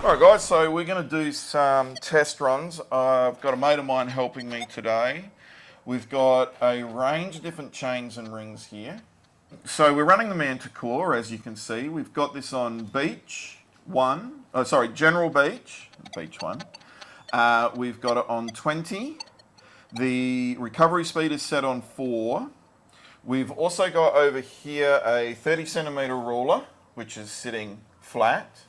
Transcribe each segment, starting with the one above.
Alright guys, so we're going to do some test runs. I've got a mate of mine helping me today. We've got a range of different chains and rings here. So we're running the Manticore, as you can see. We've got this on Beach 1, General Beach 1. We've got it on 20. The recovery speed is set on 4. We've also got over here a 30 centimetre ruler, which is sitting flat.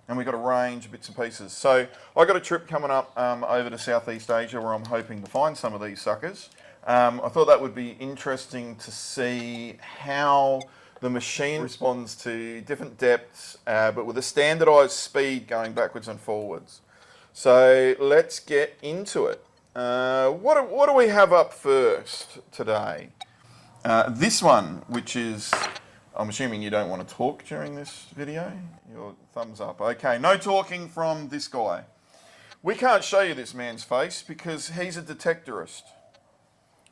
And we've got a range of bits and pieces. So I got a trip coming up over to Southeast Asia where I'm hoping to find some of these suckers. I thought that would be interesting to see how the machine responds to different depths, but with a standardised speed going backwards and forwards. So let's get into it. What do we have up first today? This one, which is, I'm assuming you don't want to talk during this video. Your thumbs up. Okay, no talking from this guy. We can't show you this man's face because he's a detectorist.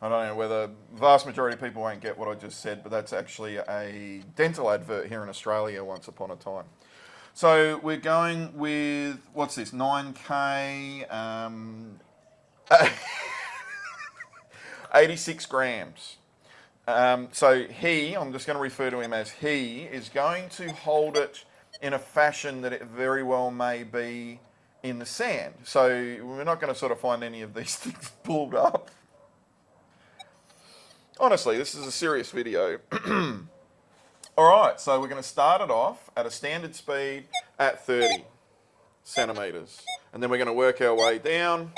I don't know whether the vast majority of people won't get what I just said, but that's actually a dental advert here in Australia once upon a time. So we're going with, what's this, 9K, 86 grams. So he, I'm just going to refer to him as he, is going to hold it in a fashion that it very well may be in the sand. So we're not going to sort of find any of these things pulled up. Honestly, this is a serious video. Alright, so we're going to start it off at a standard speed at 30 centimetres. And then we're going to work our way down.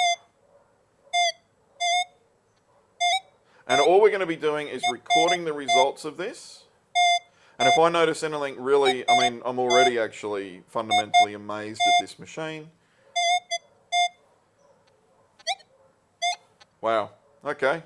And all we're going to be doing is recording the results of this. And if I notice anything really, I'm already actually fundamentally amazed at this machine. Wow, okay.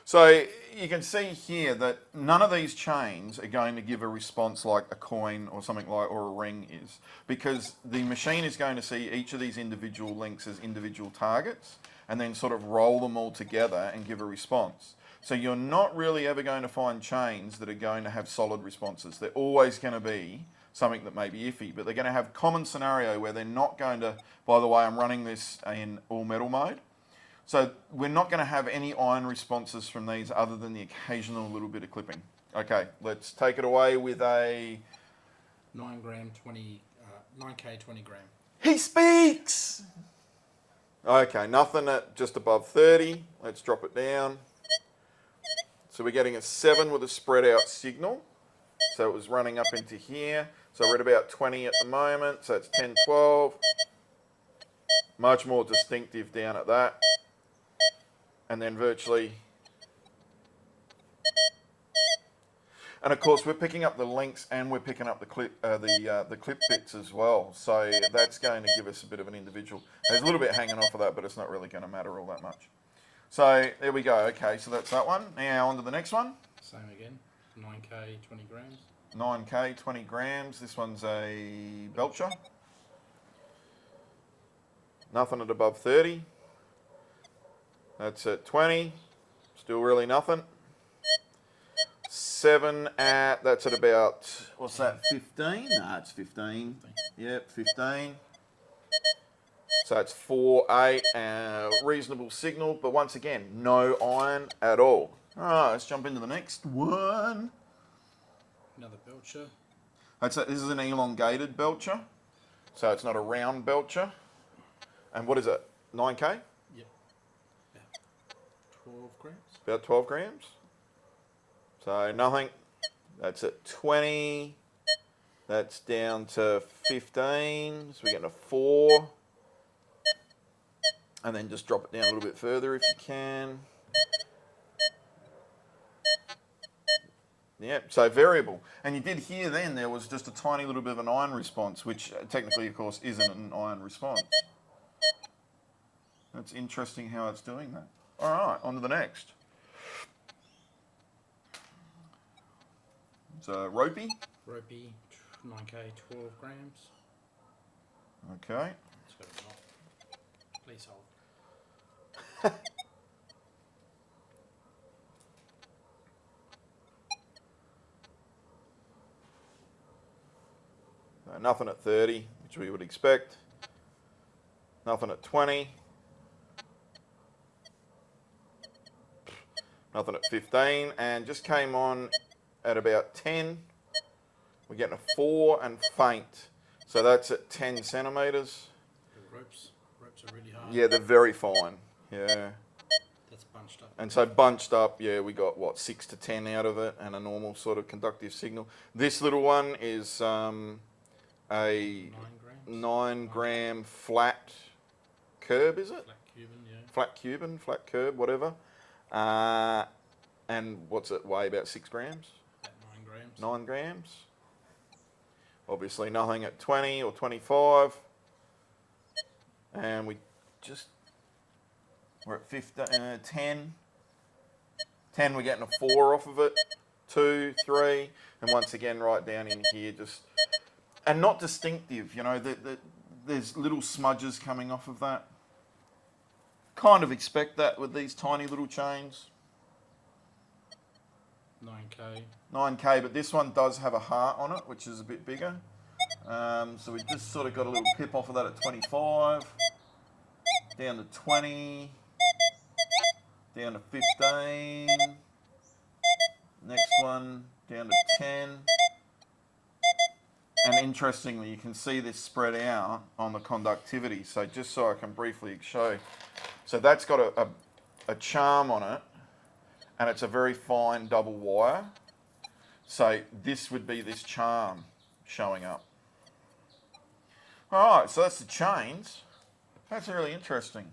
So you can see here that none of these chains are going to give a response like a coin or something like, or a ring is, because the machine is going to see each of these individual links as individual targets and then sort of roll them all together and give a response. So you're not really ever going to find chains that are going to have solid responses. They're always going to be something that may be iffy, but they're going to have common scenario where they're not going to, by the way, I'm running this in all metal mode. So we're not going to have any iron responses from these other than the occasional little bit of clipping. Okay, let's take it away with a 9K 20 gram. He speaks! Okay, nothing at just above 30. Let's drop it down. So we're getting a 7 with a spread out signal. So it was running up into here. So we're at about 20 at the moment. So it's 10, 12. Much more distinctive down at that. And then virtually. And of course we're picking up the links and we're picking up the clip bits as well. So that's going to give us a bit of an individual. There's a little bit hanging off of that, but it's not really going to matter all that much. So there we go. Okay, so that's that one. Now on to the next one. Same again. 9K 20 grams. 9K 20 grams. This one's a belcher. Nothing at above 30. That's at 20. Still really nothing. 7 at, that's at about, what's that, 15? No, it's 15. Yep, 15. So it's 4, 8, reasonable signal, but once again, no iron at all. All right, let's jump into the next one. Another belcher. This is an elongated belcher, so it's not a round belcher. And what is it, 9K? Yep. About 12 grams. About 12 grams. So nothing. That's at 20. That's down to 15. So we're getting a 4. And then just drop it down a little bit further if you can. Yep, so variable. And you did hear then there was just a tiny little bit of an iron response, which technically, of course, isn't an iron response. That's interesting how it's doing that. All right, on to the next. It's a ropey. Ropey, 9K 12 grams. Okay. Let's go to off. Please hold. Nothing at 30, which we would expect. Nothing at 20. Nothing at 15, and just came on at about 10. We're getting a 4 and faint. So that's at 10 centimetres. The ropes are really hard. Yeah, they're very fine. Yeah. That's bunched up. And so bunched up, yeah, we got what, 6 to 10 out of it, and a normal sort of conductive signal. This little one is a 9 gram flat curb, is it? Flat Cuban, yeah. Flat Cuban, flat curb, whatever. And what's it weigh? About 6 grams? About 9 grams. 9 grams. Obviously nothing at 20 or 25. And we're at 15, 10. 10, we're getting a 4 off of it. 2, 3, and once again right down in here, and not distinctive, you know, there's little smudges coming off of that. Kind of expect that with these tiny little chains. 9K. 9K, but this one does have a heart on it, which is a bit bigger. So we just sort of got a little pip off of that at 25, down to 20, down to 15, next one down to 10. And interestingly, you can see this spread out on the conductivity. So just so I can briefly show. So that's got a charm on it, and it's a very fine double wire. So this would be this charm showing up. All right, so that's the chains. That's really interesting.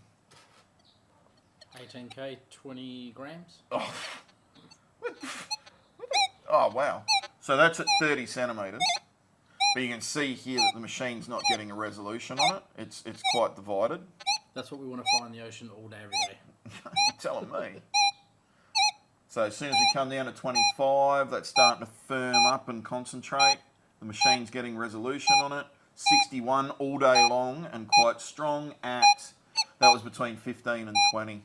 18K, 20 grams. Oh, wow. So that's at 30 centimetres. But you can see here that the machine's not getting a resolution on it. It's quite divided. That's what we want to find in the ocean all day, every day. You're telling me. So as soon as we come down to 25, that's starting to firm up and concentrate. The machine's getting resolution on it. 61 all day long and quite strong that was between 15 and 20.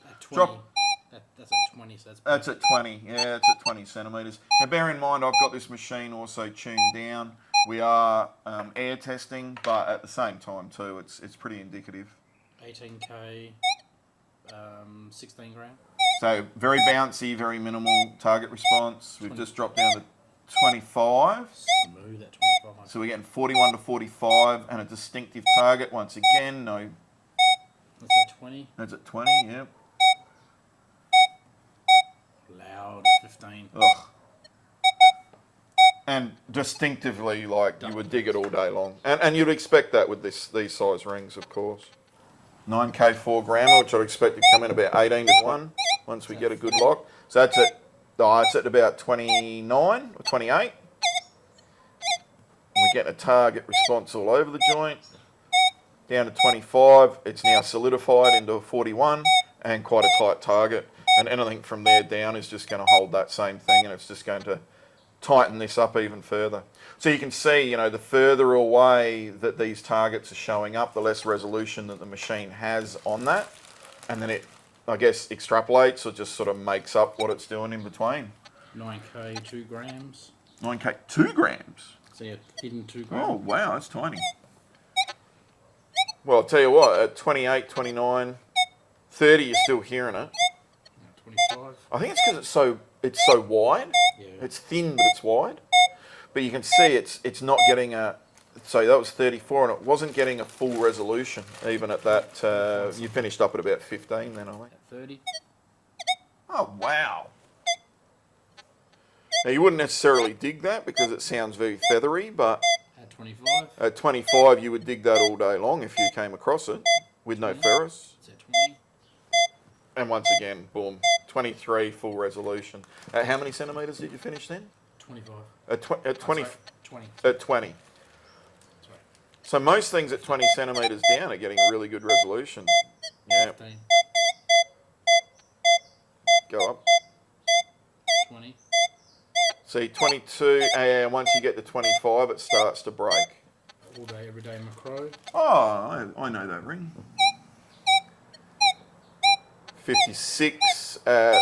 At 20. Drop. That's at 20, so That's at 20, yeah, it's at 20 centimetres. Now bear in mind, I've got this machine also tuned down. We are air testing, but at the same time too, it's pretty indicative. 18K, 16 gram. So very bouncy, very minimal target response. We've just dropped down to 25. Smooth at 25. So we're getting 41 to 45 and a distinctive target. Once again, no. That's at 20. That's at 20, yeah. Loud, 15. Ugh. And distinctively, like you would dig it all day long. And you'd expect that with these size rings, of course. 9K 4 grammer, which I'd expect to come in about 18 to 1 once we get a good lock. So that's it's at about 29 or 28. And we're getting a target response all over the joint. Down to 25, it's now solidified into a 41 and quite a tight target. And anything from there down is just going to hold that same thing, and it's just going to tighten this up even further. So you can see, you know, the further away that these targets are showing up, the less resolution that the machine has on that. And then it, I guess, extrapolates or just sort of makes up what it's doing in between. 9K, 2 grams. 9K, 2 grams? So yeah, hidden 2 grams. Oh, wow, that's tiny. Well, I'll tell you what, at 28, 29, 30, you're still hearing it. 25. I think it's because it's so wide. Yeah. It's thin, but it's wide. But you can see it's not getting a. So that was 34, and it wasn't getting a full resolution even at that. You finished up at about 15 then, I think. At 30. Oh wow! Now you wouldn't necessarily dig that because it sounds very feathery, but At 25. at 25 you would dig that all day long if you came across it with no ferrous. It's at 20. And once again, boom, 23 full resolution. At how many centimetres did you finish then? 25. At 20. Sorry, 20. At 20. Sorry. So most things at 20 centimetres down are getting really good resolution. Yeah, 15. go up. 20. See, 22, and once you get to 25, it starts to break. All day, every day macro. Oh, I know that ring. 56 that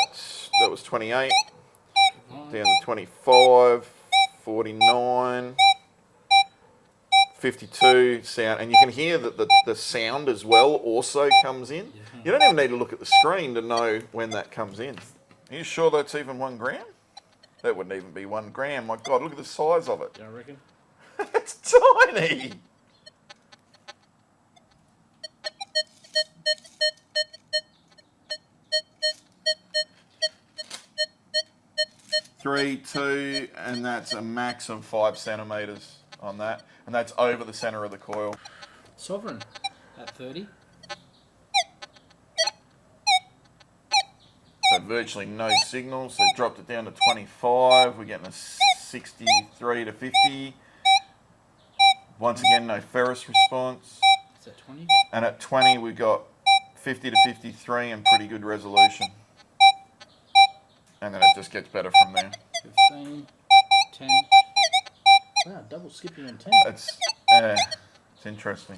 was 28. Down to 25, 49, 52 sound, and you can hear that the sound as well also comes in. Yeah. You don't even need to look at the screen to know when that comes in. Are you sure that's even 1 gram? That wouldn't even be 1 gram. My God, look at the size of it. Do I reckon? It's tiny. Three, 2, and that's a max of 5 centimeters on that, and that's over the center of the coil. Sovereign at 30. So virtually no signals. So dropped it down to 25. We're getting a 63 to 50. Once again, no ferrous response. Is that 20? And at 20, we got 50 to 53 and pretty good resolution. And then it just gets better from there. 15, 10. Wow, double skipping on 10. It's interesting.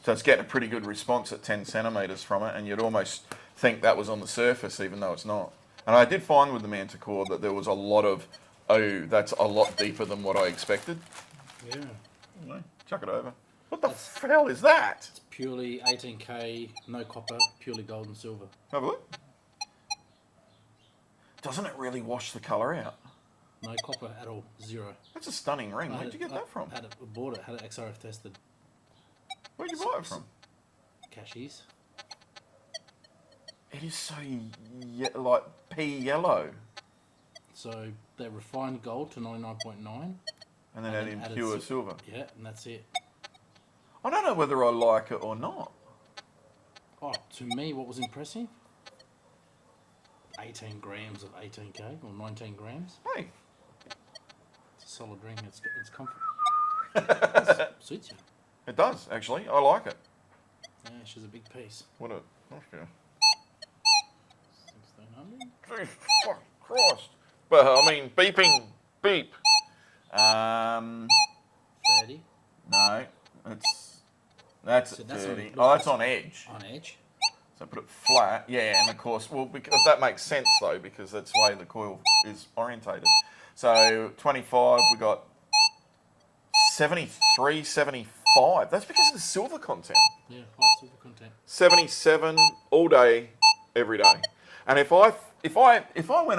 So it's getting a pretty good response at 10 centimeters from it, and you'd almost think that was on the surface, even though it's not. And I did find with the Manticore that there was a lot of, oh, that's a lot deeper than what I expected. Yeah. Anyway, chuck it over. What the hell is that? It's purely 18K, no copper, purely gold and silver. Have a look. Doesn't it really wash the colour out? No copper at all, 0. That's a stunning ring. Where'd you get that from? Bought it, had it XRF tested. Where'd you buy it from? Cashies. It is so like pea yellow. So they refined gold to 99.9. And then add in pure silver. Yeah, and that's it. I don't know whether I like it or not. Oh, to me, what was impressive? 18 grams of 18K, or 19 grams. Hey. It's a solid ring. It's comfort. It suits you. It does, actually. I like it. Yeah, she's a big piece. What a... Oh, yeah. 1600. Gee, fuck Christ. But, I mean, beeping. Beep. 30. No. That's So at that's 30. on- Oh, that's on edge. On edge. So put it flat. Yeah, and of course, well, because that makes sense, though, because that's the way the coil is orientated. So 25, we got 73, 75. That's because of the silver content. Yeah, high silver content. 77 all day, every day. And if I went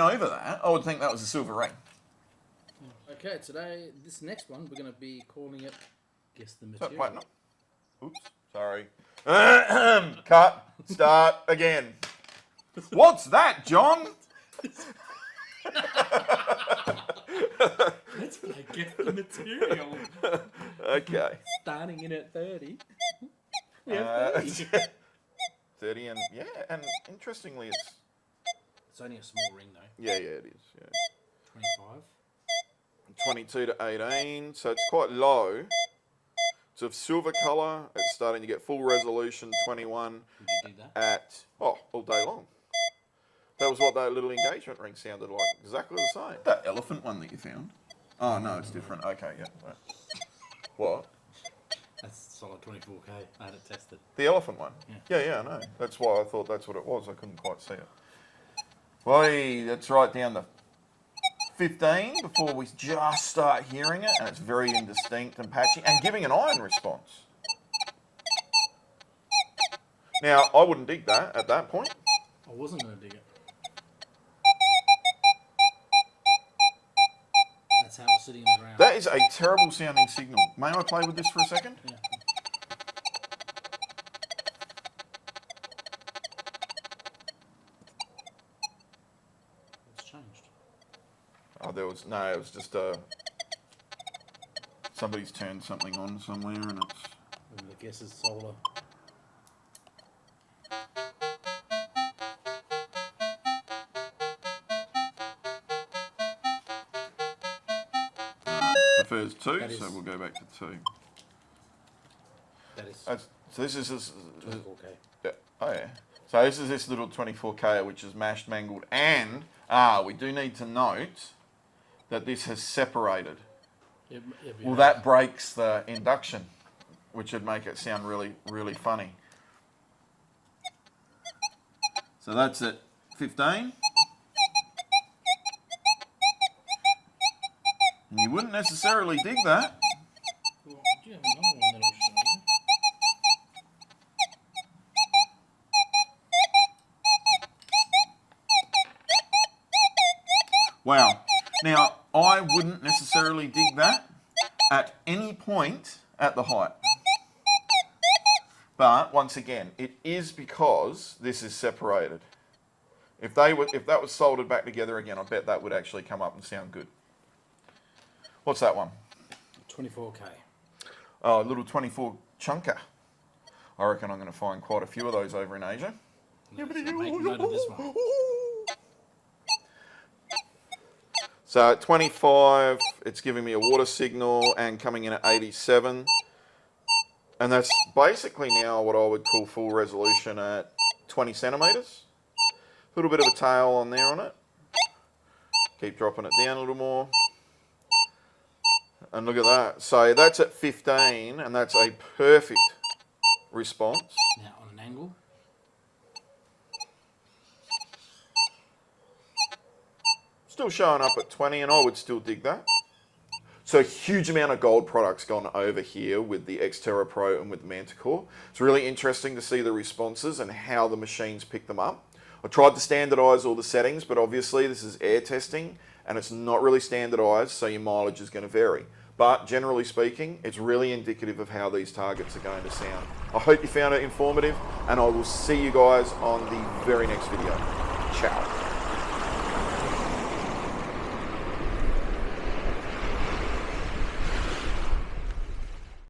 over that, I would think that was a silver ring. Okay, today, this next one, we're going to be calling it Guess the So, Material. wait, no. Oops, sorry. Cut. Start again. What's that, John? Let's play Guess the Material. Okay. Starting in at 30. We Uh, have 30. 30 and yeah, and interestingly, It's only a small ring though. yeah, it is. Yeah. 25. 22 to 18, so it's quite low. It's of silver colour. It's starting to get full resolution. 21 Would you do that? at all day long. That was what that little engagement ring sounded like. Exactly the same. That elephant one that you found. Oh no, it's different. Okay, yeah. Right. What? That's solid 24K. I had it tested. The elephant one? Yeah, I know. That's why I thought that's what it was. I couldn't quite see it. Boy, that's right down to 15 before we just start hearing it, and it's very indistinct and patchy, and giving an iron response. Now, I wouldn't dig that at that point. I wasn't going to dig it. That's how it's sitting in the ground. That is a terrible sounding signal. May I play with this for a second? Yeah. It's changed. Oh, it was just somebody's turned something on somewhere, and it's... And the guess is solar. Prefers 2, That is- so we'll go back to 2. That is So this is this. 24K. Yeah. Oh yeah. So this is this little 24K which is mashed, mangled, and we do need to note that this has separated. Well, that breaks the induction, which would make it sound really, really funny. So that's at 15. And you wouldn't necessarily dig that. Well, yeah, Wow. Now, I wouldn't necessarily dig that at any point at the height. But once again, it is because this is separated. If that was soldered back together again, I bet that would actually come up and sound good. What's that one? 24K. Oh, a little 24 chunker. I reckon I'm going to find quite a few of those over in Asia. So make note of this one. So at 25, it's giving me a water signal and coming in at 87. And that's basically now what I would call full resolution at 20 centimetres. A little bit of a tail on there on it. Keep dropping it down a little more. And look at that. So that's at 15, and that's a perfect response. Now on an angle. Still showing up at 20, and I would still dig that. So a huge amount of gold products gone over here with the Xterra Pro and with the Manticore. It's really interesting to see the responses and how the machines pick them up. I tried to standardise all the settings, but obviously this is air testing and it's not really standardised, so your mileage is going to vary. But generally speaking, it's really indicative of how these targets are going to sound. I hope you found it informative, and I will see you guys on the very next video. Ciao.